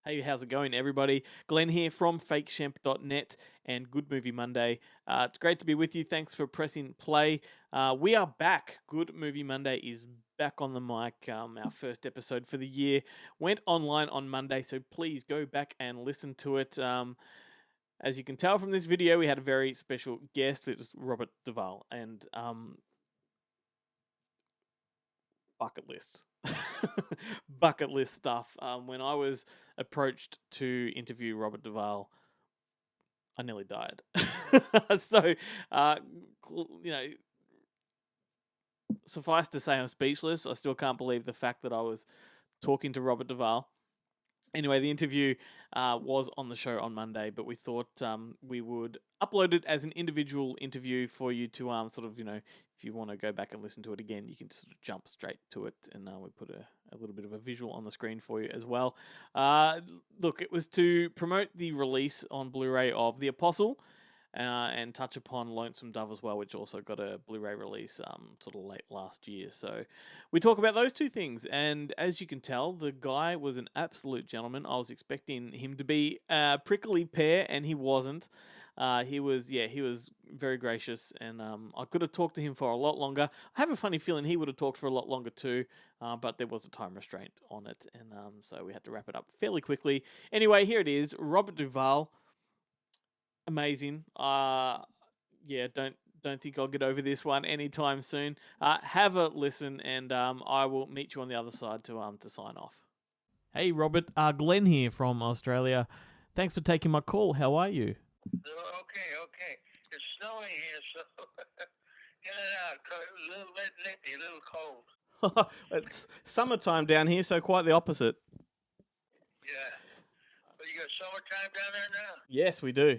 Hey, how's it going, everybody? Glenn here from fakeshemp.net and Good Movie Monday. It's great to be with you. Thanks for pressing play. We are back. Good Movie Monday is back on the mic. Our first episode for the year went online on Monday, so please go back and listen to it. As you can tell from this video, we had a very special guest. It was Robert Duvall, and bucket list. Bucket list stuff. When I was approached to interview Robert Duvall, I nearly died. So, suffice to say, I'm speechless. I still can't believe the fact that I was talking to Robert Duvall. Anyway, the interview was on the show on Monday, but we thought we would upload it as an individual interview for you to if you want to go back and listen to it again, you can just sort of jump straight to it, and we put a little bit of a visual on the screen for you as well. Look, it was to promote the release on Blu-ray of The Apostle, and touch upon Lonesome Dove as well, which also got a Blu-ray release sort of late last year. So we talk about those two things, and as you can tell, the guy was an absolute gentleman. I was expecting him to be a prickly pear, and he wasn't. He was very gracious, and I could have talked to him for a lot longer. I have a funny feeling he would have talked for a lot longer too, but there was a time restraint on it, and so we had to wrap it up fairly quickly. Anyway, here it is, Robert Duvall. Amazing. Don't think I'll get over this one anytime soon. Have a listen, and I will meet you on the other side to sign off. Hey, Robert. Glenn here from Australia. Thanks for taking my call. How are you? Okay. It's snowing here, so in and out. A little nippy, a little cold. It's summertime down here, so quite the opposite. Yeah. But you got summertime down there now? Yes, we do.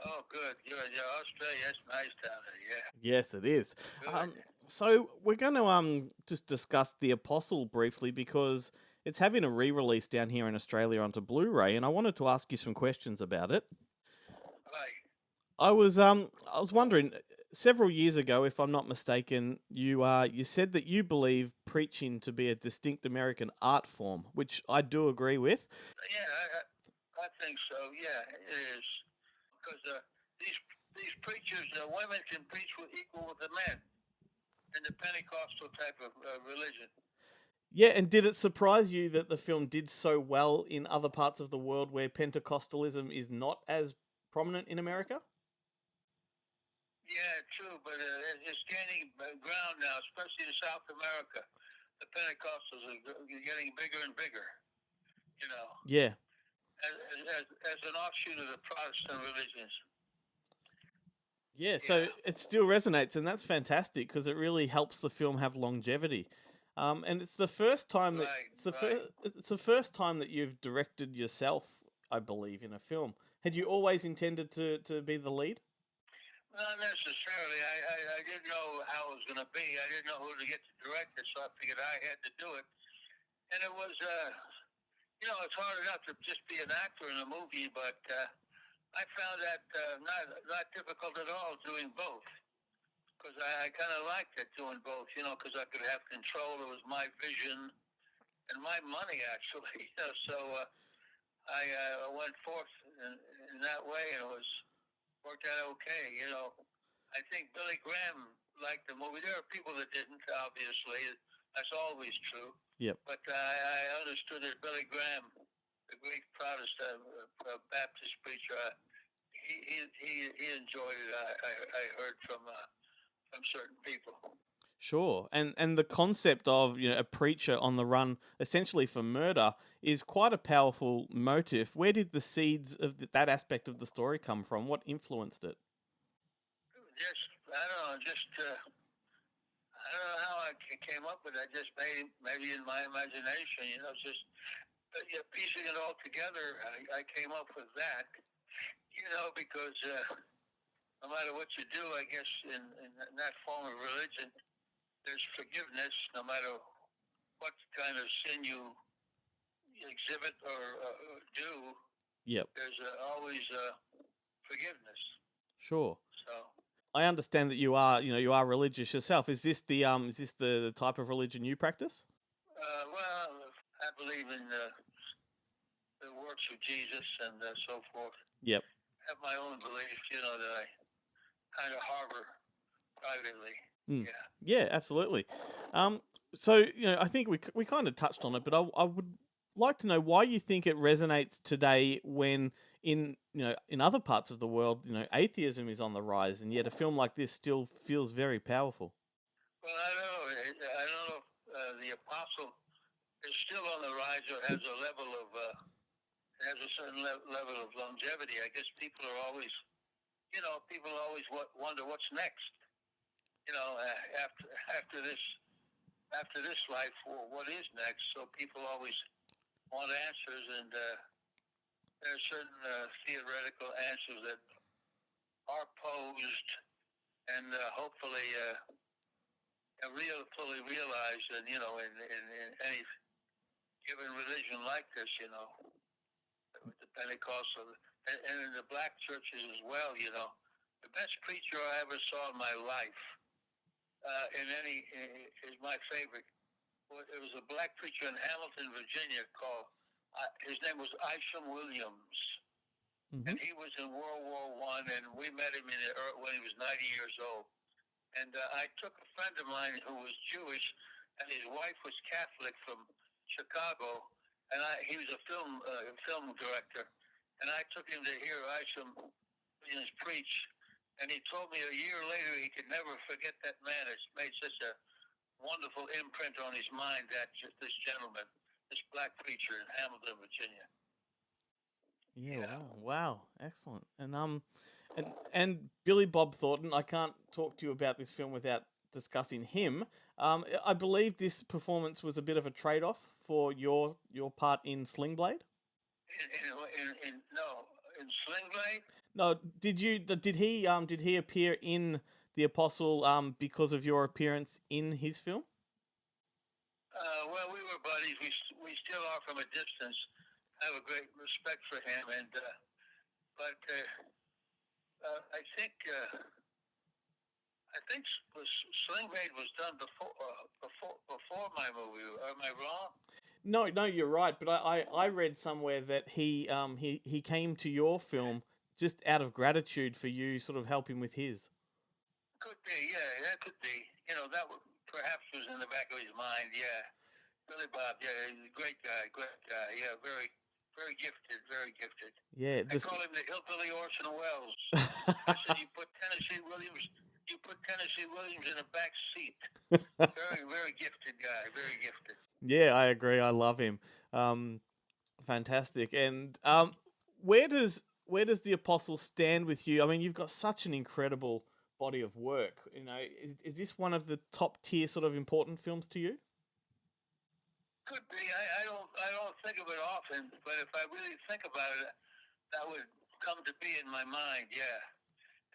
Oh, good. Yeah, Australia, that's nice down there, yeah. Yes, it is. Good. So we're going to just discuss The Apostle briefly because it's having a re-release down here in Australia onto Blu-ray, and I wanted to ask you some questions about it. Right. I was wondering, several years ago, if I'm not mistaken, you said that you believe preaching to be a distinct American art form, which I do agree with. Yeah, I think so. Yeah, it is. Because these preachers, women can preach equal with the men in the Pentecostal type of religion. Yeah, and did it surprise you that the film did so well in other parts of the world where Pentecostalism is not as prominent in America? Yeah, true, but it's gaining ground now, especially in South America. The Pentecostals are getting bigger and bigger, you know. Yeah. As an offshoot of the Protestant religions. Yeah, so it still resonates, and that's fantastic because it really helps the film have longevity. And it's the first time that it's the first time that you've directed yourself, I believe, in a film. Had you always intended to be the lead? Not necessarily. I didn't know how it was going to be. I didn't know who to get to direct it, so I figured I had to do it. And it was, it's hard enough to just be an actor in a movie, but I found that not difficult at all doing both. Because I kind of liked it doing both, because I could have control. It was my vision and my money, actually. So I went forth in that way, and it worked out okay. I think Billy Graham liked the movie. There are people that didn't, obviously. That's always true. Yep. But I understood that Billy Graham, the great Protestant Baptist preacher, he enjoyed it. I heard from certain people. Sure, and the concept of a preacher on the run, essentially for murder, is quite a powerful motive. Where did the seeds of that aspect of the story come from? What influenced it? I don't know how I came up with that. Just maybe in my imagination, just piecing it all together. I came up with that, because no matter what you do, I guess in that form of religion, there's forgiveness no matter what kind of sin you exhibit or do. Yep. There's always forgiveness. Sure. So I understand that you are religious yourself. Is this the type of religion you practice? Well, I believe in the works with Jesus and so forth. Yep. Have my own beliefs, that I kind of harbor privately. Mm. Yeah. Yeah, absolutely. So I think we kind of touched on it, but I would like to know why you think it resonates today when in other parts of the world, atheism is on the rise, and yet a film like this still feels very powerful. Well, I don't know. I don't know if the Apostle is still on the rise or has a level of has a certain level of longevity. I guess people are always, people always wonder what's next. After this life, what is next? So people always want answers, and there are certain theoretical answers that are posed, and hopefully fully realized. And in any given religion like this, with the Pentecostal and in the black churches as well, the best preacher I ever saw in my life, is my favorite. It was a black preacher in Hamilton, Virginia, called. His name was Isham Williams, Mm-hmm. and he was in World War I, and we met him when he was 90 years old. And I took a friend of mine who was Jewish, and his wife was Catholic from Chicago, and he was a film director, and I took him to hear Isham Williams preach, and he told me a year later he could never forget that man. It's made such a wonderful imprint on his mind, that this gentleman, this black preacher in Hamilton, Virginia. Yeah. Wow. Excellent. And Billy Bob Thornton. I can't talk to you about this film without discussing him. I believe this performance was a bit of a trade-off for your part in Sling Blade. In Sling Blade. No, did he appear in The Apostle because of your appearance in his film? Well, we were buddies. We still are from a distance. I have a great respect for him, and but I think Sling Blade was done before my movie. Am I wrong? No, you're right. But I read somewhere that he came to your film just out of gratitude for you sort of helping with his. Could be, yeah, that could be. That perhaps was in the back of his mind. Yeah, Billy Bob. Yeah, he's a great guy. Yeah, very, very gifted. Very gifted. Yeah, I call him the hillbilly Orson Welles. I said you put Tennessee Williams in the back seat. Very, very gifted guy. Very gifted. Yeah, I agree. I love him. Fantastic. And where does the Apostle stand with you? I mean, you've got such an incredible body of work. Is this one of the top tier sort of important films to you? Could be. I don't think of it often, but if I really think about it, that would come to be in my mind. Yeah,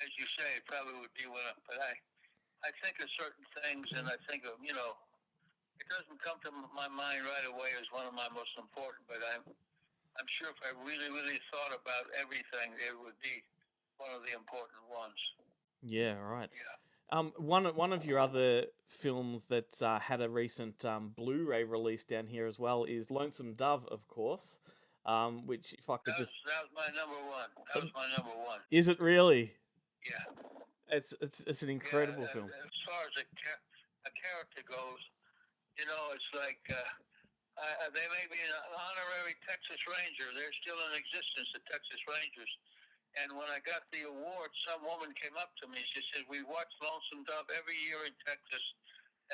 as you say, it probably would be one. But I think of certain things, and I think of it doesn't come to my mind right away as one of my most important. But I'm sure if I really, really thought about everything, it would be one of the important ones. Yeah, right. Yeah. One of your other films that's had a recent Blu-ray release down here as well is Lonesome Dove, of course. Which, if I could that was my number one. That was my number one. Is it really? Yeah. It's an incredible film. As far as a character goes, it's like they may be an honorary Texas Ranger. They're still in existence, the Texas Rangers. And when I got the award, some woman came up to me. She said, "We watch Lonesome Dove every year in Texas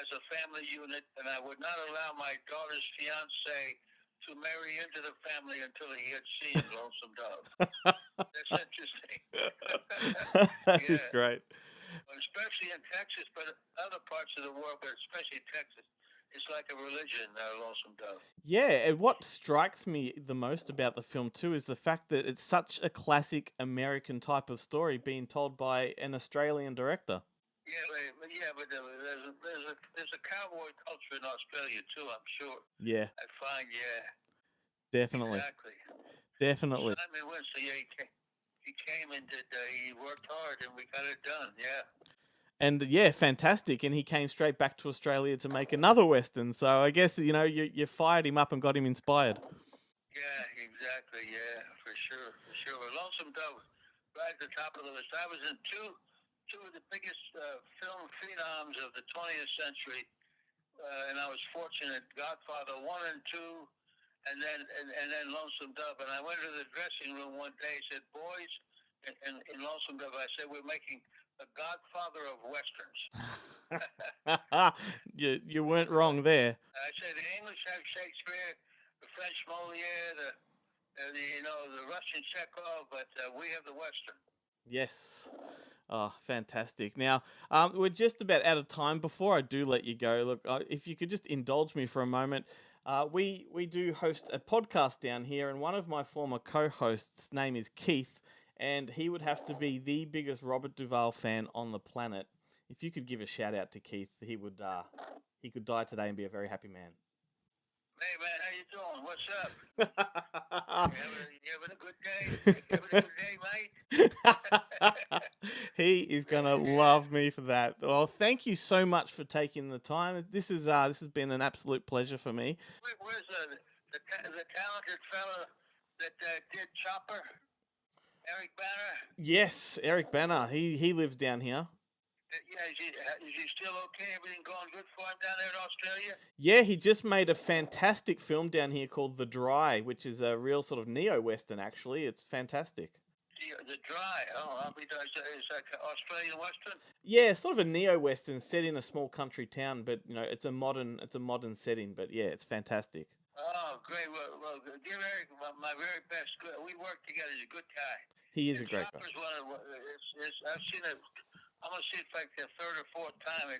as a family unit, and I would not allow my daughter's fiancé to marry into the family until he had seen Lonesome Dove." That's interesting. That is great. Especially in Texas, but other parts of the world, but especially Texas. It's like a religion, Lonesome Dove. Yeah, and what strikes me the most about the film too is the fact that it's such a classic American type of story being told by an Australian director. Yeah, but there's a cowboy culture in Australia too, I'm sure. Yeah. I find, Definitely. Exactly. Definitely. Simon Winston, he came and he worked hard, and we got it done. Yeah. And yeah, fantastic. And he came straight back to Australia to make another Western. So I guess, you fired him up and got him inspired. Yeah, exactly. Yeah, for sure. Lonesome Dove, right at the top of the list. I was in two of the biggest film phenoms of the 20th century, and I was fortunate. Godfather 1 and 2, and then Lonesome Dove. And I went to the dressing room one day. Said, "Boys," in Lonesome Dove, I said, "We're making the Godfather of westerns." You weren't wrong there. I said the English have Shakespeare, the French Molière, the Russian Chekhov, but we have the Western. Yes. Oh, fantastic. Now, we're just about out of time. Before I do let you go, look, if you could just indulge me for a moment. We do host a podcast down here, and one of my former co-hosts' name is Keith, and he would have to be the biggest Robert Duvall fan on the planet. If you could give a shout out to Keith, he could die today and be a very happy man. Hey man, how you doing? What's up? You having a good day? You having a good day, mate? He is gonna love me for that. Well, thank you so much for taking the time. This has been an absolute pleasure for me. Where's the talented fella that did Chopper? Eric Banner? Yes, Eric Banner. He lives down here. Yeah, is he still okay? Everything going good for him down there in Australia? Yeah, he just made a fantastic film down here called The Dry, which is a real sort of neo-western, actually. It's fantastic. The Dry? Oh, is that Australian Western? Yeah, sort of a neo-western set in a small country town, but it's a modern setting. But yeah, it's fantastic. Oh, great! Well, give Eric my very best. We work together. He's a good guy. He is a great guy. I've seen it. I'm gonna see it like the third or fourth time.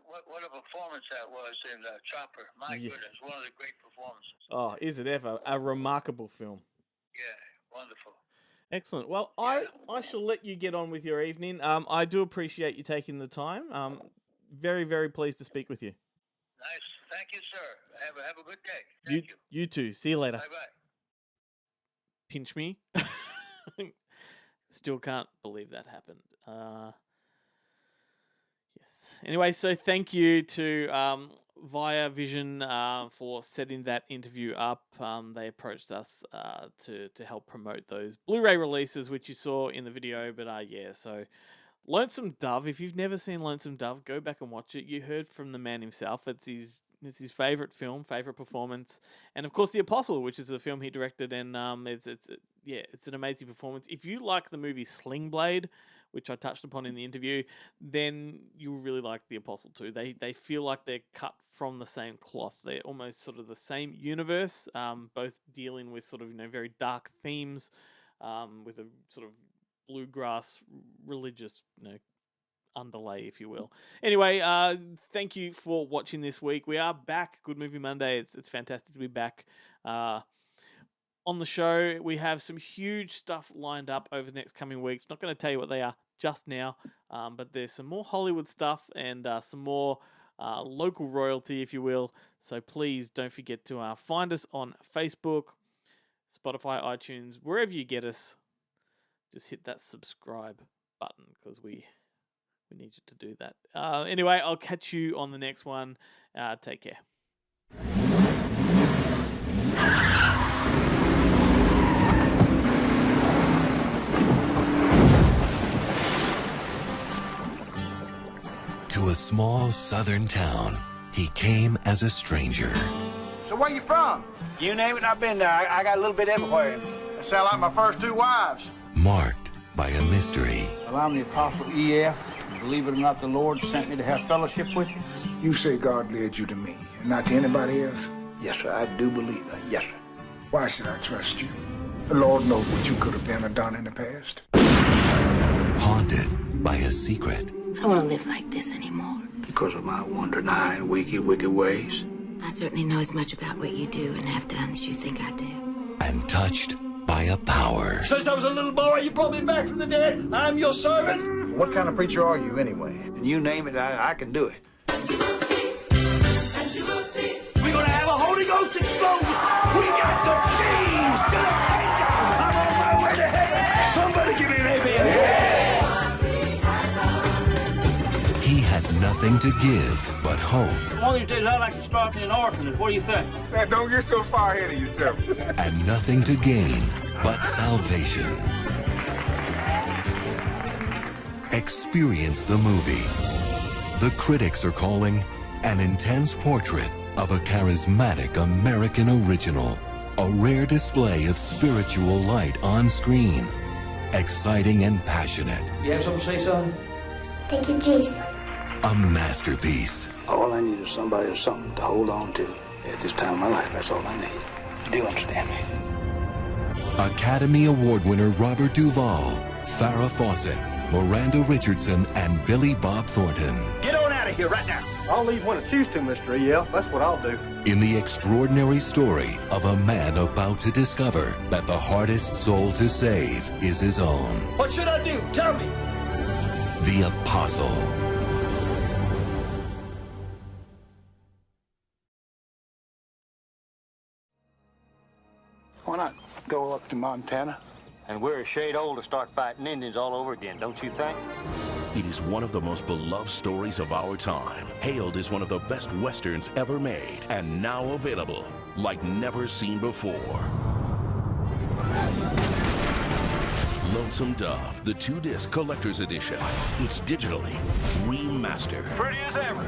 What a performance that was in Chopper. My goodness, one of the great performances. Oh, is it ever a remarkable film? Yeah, wonderful. Excellent. Well, I shall let you get on with your evening. I do appreciate you taking the time. Very, very pleased to speak with you. Nice. Thank you, sir. Have a good day. Thank you. You too. See you later. Bye-bye. Pinch me. Still can't believe that happened. Yes. Anyway, so thank you to Via Vision for setting that interview up. They approached us to help promote those Blu-ray releases, which you saw in the video. But so Lonesome Dove. If you've never seen Lonesome Dove, go back and watch it. You heard from the man himself. It's his favorite film, favorite performance, and of course The Apostle, which is a film he directed, and it's an amazing performance. If you like the movie Sling Blade, which I touched upon in the interview, then you'll really like The Apostle too. They feel like they're cut from the same cloth. They're almost sort of the same universe, both dealing with sort of very dark themes, with a sort of bluegrass religious underlay, if you will. Anyway, thank you for watching this week. We are back. Good Movie Monday. It's fantastic to be back on the show. We have some huge stuff lined up over the next coming weeks. Not going to tell you what they are just now, but there's some more Hollywood stuff and some more local royalty, if you will. So please don't forget to find us on Facebook, Spotify, iTunes, wherever you get us. Just hit that subscribe button because we need you to do that. Anyway, I'll catch you on the next one. Take care. To a small southern town, he came as a stranger. So where you from? You name it, I've been there. I got a little bit everywhere. That sound like my first two wives. Marked by a mystery. Well, I'm the Apostle E.F. Believe it or not, the Lord sent me to have fellowship with you. You say God led you to me, and not to anybody else? Yes, sir, I do believe that. Yes, sir. Why should I trust you? The Lord knows what you could have been or done in the past. Haunted by a secret. I don't want to live like this anymore. Because of my wandering eye and wicked ways. I certainly know as much about what you do and have done as you think I do. And touched by a power. Since I was a little boy, you brought me back from the dead. I'm your servant. What kind of preacher are you, anyway? And you name it, I can do it. You will see, and you will see. We're gonna have a Holy Ghost explosion. We got the keys to the kingdom. I'm on my way to heaven. Somebody give me an amen. He had nothing to give but hope. One of these days, I'd like to start me an orphanage. What do you think? Man, don't get so far ahead of yourself. And nothing to gain but salvation. Experience the movie. The critics are calling an intense portrait of a charismatic American original. A rare display of spiritual light on screen. Exciting and passionate. You have something to say, son? Thank you, Jesus. A masterpiece. All I need is somebody or something to hold on to at this time of my life. That's all I need. Do you understand me? Academy Award winner Robert Duvall, Farrah Fawcett, Miranda Richardson, and Billy Bob Thornton. Get on out of here right now. I'll leave when I choose to, Mr. E.F. That's what I'll do. In the extraordinary story of a man about to discover that the hardest soul to save is his own. What should I do? Tell me. The Apostle. Why not go up to Montana? And we're a shade old to start fighting Indians all over again, don't you think? It is one of the most beloved stories of our time, hailed as one of the best westerns ever made, and now available like never seen before. Lonesome Dove, the 2-disc collector's edition. It's digitally remastered. Pretty as ever.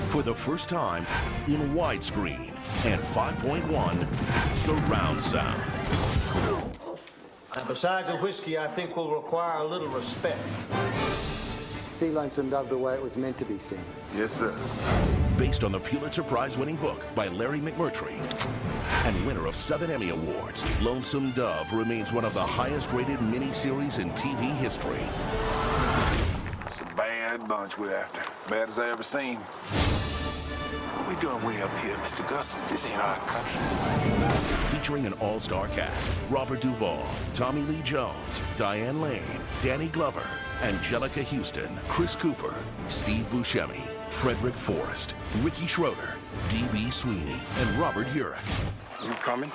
For the first time in widescreen and 5.1 surround sound. And besides the whiskey, I think will require a little respect. See Lonesome Dove the way it was meant to be seen. Yes, sir. Based on the Pulitzer Prize-winning book by Larry McMurtry and winner of 7 Emmy Awards, Lonesome Dove remains one of the highest-rated miniseries in TV history. It's a bad bunch we're after. Bad as I ever seen. What we doing way up here, Mr. Gus? This ain't our country. Featuring an all-star cast, Robert Duvall, Tommy Lee Jones, Diane Lane, Danny Glover, Angelica Houston, Chris Cooper, Steve Buscemi, Frederick Forrest, Ricky Schroeder, D.B. Sweeney, and Robert Urich. You coming?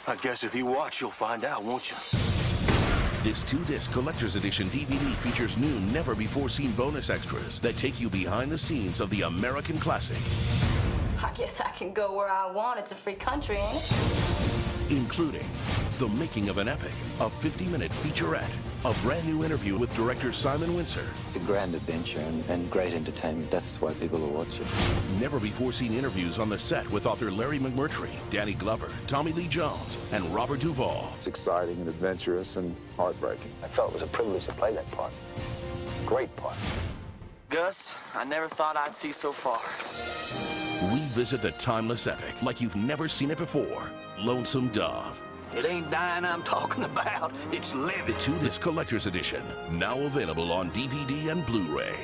I guess if you watch, you'll find out, won't you? This 2-disc collector's edition DVD features new, never-before-seen bonus extras that take you behind the scenes of the American classic. I guess I can go where I want. It's a free country, ain't it? Including the making of an epic, a 50-minute featurette, a brand new interview with director Simon Windsor. It's a grand adventure and great entertainment. That's why people will watch it. Never-before-seen interviews on the set with author Larry McMurtry, Danny Glover, Tommy Lee Jones, and Robert Duvall. It's exciting and adventurous and heartbreaking. I felt it was a privilege to play that part. Great part. Gus, I never thought I'd see so far. Revisit the timeless epic like you've never seen it before. Lonesome Dove. It ain't dying I'm talking about. It's living. The 2-disc collector's edition, now available on DVD and Blu-ray.